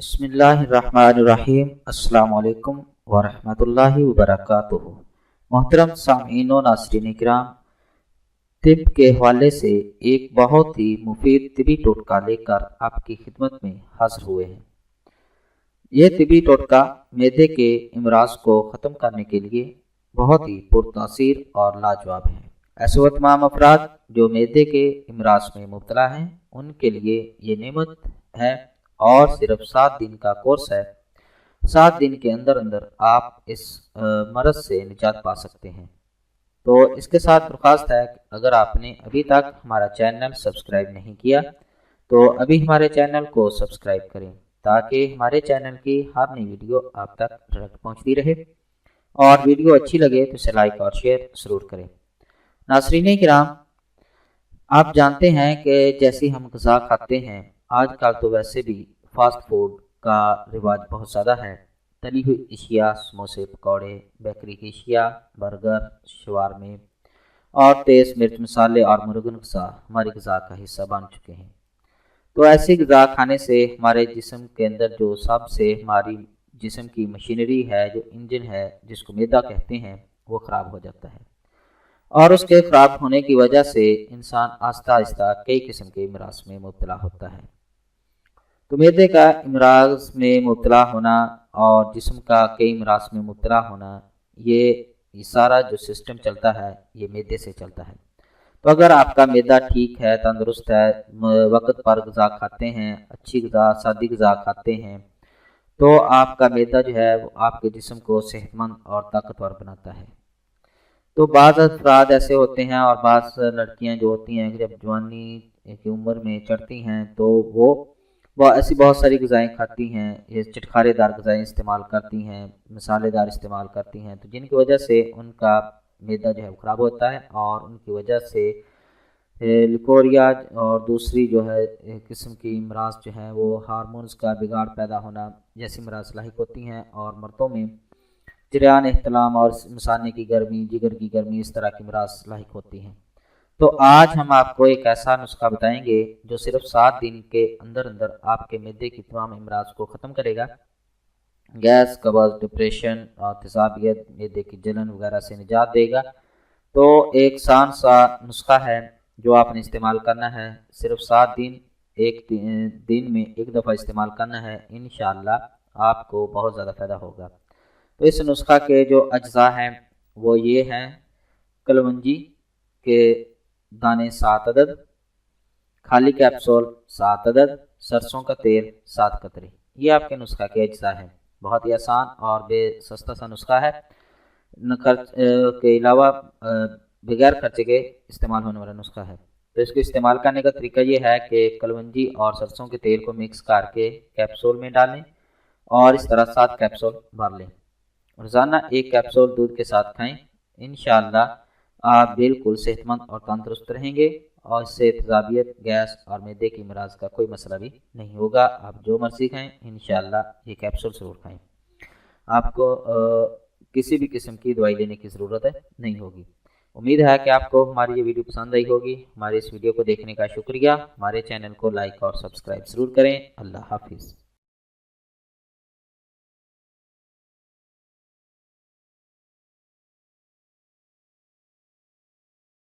بسم اللہ الرحمن الرحیم۔ السلام علیکم ورحمۃ اللہ وبرکاتہ۔ محترم سامعین و ناظرین کرام، طب کے حوالے سے ایک بہت ہی مفید طبی ٹوٹکا لے کر آپ کی خدمت میں حاضر ہوئے ہیں۔ یہ طبی ٹوٹکا معدے کے امراض کو ختم کرنے کے لیے بہت ہی پرتاثیر اور لاجواب ہے۔ ایسے وہ تمام افراد جو معدے کے امراض میں مبتلا ہیں ان کے لیے یہ نعمت ہے، اور صرف 7 دن کا کورس ہے۔ 7 دن کے اندر آپ اس مرض سے نجات پا سکتے ہیں۔ تو اس کے ساتھ درخواست ہے کہ اگر آپ نے ابھی تک ہمارا چینل سبسکرائب نہیں کیا تو ابھی ہمارے چینل کو سبسکرائب کریں تاکہ ہمارے چینل کی ہر نئی ویڈیو آپ تک ڈائریکٹ پہنچتی رہے، اور ویڈیو اچھی لگے تو اسے لائک اور شیئر ضرور کریں۔ ناظرین کرام، آپ جانتے ہیں کہ جیسی ہم غذا کھاتے ہیں، آج کل تو ویسے بھی فاسٹ فوڈ کا رواج بہت زیادہ ہے۔ تلی ہوئی اشیاء، سموسے، پکوڑے، بیکری کی اشیاء، برگر، شوارمے اور تیز مرچ مسالے اور مرغن غذا ہماری غذا کا حصہ بن چکے ہیں۔ تو ایسی غذا کھانے سے ہمارے جسم کے اندر جو سب سے ہماری جسم کی مشینری ہے، جو انجن ہے جس کو معدہ کہتے ہیں، وہ خراب ہو جاتا ہے، اور اس کے خراب ہونے کی وجہ سے انسان آہستہ آہستہ کئی قسم کے امراض میں مبتلا ہوتا ہے۔ تو معدے کا امراض میں مبتلا ہونا اور جسم کا کئی امراض میں مبتلا ہونا، یہ سارا جو سسٹم چلتا ہے یہ معدے سے چلتا ہے۔ تو اگر آپ کا معدہ ٹھیک ہے، تندرست ہے، وقت پر غذا کھاتے ہیں، اچھی غذا، سادی غذا کھاتے ہیں، تو آپ کا معدہ جو ہے وہ آپ کے جسم کو صحت مند اور طاقتور بناتا ہے۔ تو بعض افراد ایسے ہوتے ہیں اور بعض لڑکیاں جو ہوتی ہیں جب جوانی کی عمر میں چڑھتی ہیں تو وہ ایسی بہت ساری غذائیں کھاتی ہیں، یہ چٹخارے دار غذائیں استعمال کرتی ہیں، مسالے دار استعمال کرتی ہیں، تو جن کی وجہ سے ان کا معدہ جو ہے خراب ہوتا ہے، اور ان کی وجہ سے لیکوریا اور دوسری جو ہے قسم کی امراض جو ہیں وہ ہارمونز کا بگاڑ پیدا ہونا جیسی امراض لاحق ہوتی ہیں، اور مردوں میں جریان احتلام اور مثانے کی گرمی، جگر کی گرمی، اس طرح کی امراض لاحق ہوتی ہیں۔ تو آج ہم آپ کو ایک ایسا نسخہ بتائیں گے جو صرف 7 دن کے اندر آپ کے معدے کی تمام امراض کو ختم کرے گا۔ گیس، قبض، ڈپریشن اور تیزابیت، معدے کی جلن وغیرہ سے نجات دے گا۔ تو ایک آسان سا نسخہ ہے جو آپ نے استعمال کرنا ہے، صرف 7 دن، ایک دن میں ایک دفعہ استعمال کرنا ہے، انشاءاللہ آپ کو بہت زیادہ فائدہ ہوگا۔ تو اس نسخہ کے جو اجزاء ہیں وہ یہ ہیں: کلونجی کے دانے 7 عدد، خالی کیپسول 7 عدد، سرسوں کا تیل 7 قطرے، یہ آپ کے نسخہ کے اجزاء ہیں۔ بہت ہی آسان اور بے سستا سا نسخہ ہے، خرچ کے علاوہ بغیر خرچے کے استعمال ہونے والا نسخہ ہے۔ تو اس کو استعمال کرنے کا طریقہ یہ ہے کہ کلونجی اور سرسوں کے تیل کو مکس کر کے کیپسول میں ڈالیں اور اس طرح 7 کیپسول بھر لیں۔ روزانہ 1 کیپسول دودھ کے ساتھ کھائیں، انشاءاللہ آپ بالکل صحت مند اور تندرست رہیں گے، اور اس سے تیزابیت، گیس اور معدے کی امراض کا کوئی مسئلہ بھی نہیں ہوگا۔ آپ جو مرضی کھائیں، انشاءاللہ یہ کیپسول ضرور کھائیں، آپ کو کسی بھی قسم کی دوائی لینے کی ضرورت نہیں ہوگی۔ امید ہے کہ آپ کو ہماری یہ ویڈیو پسند آئی ہوگی۔ ہمارے اس ویڈیو کو دیکھنے کا شکریہ۔ ہمارے چینل کو لائک اور سبسکرائب ضرور کریں۔ اللہ حافظ۔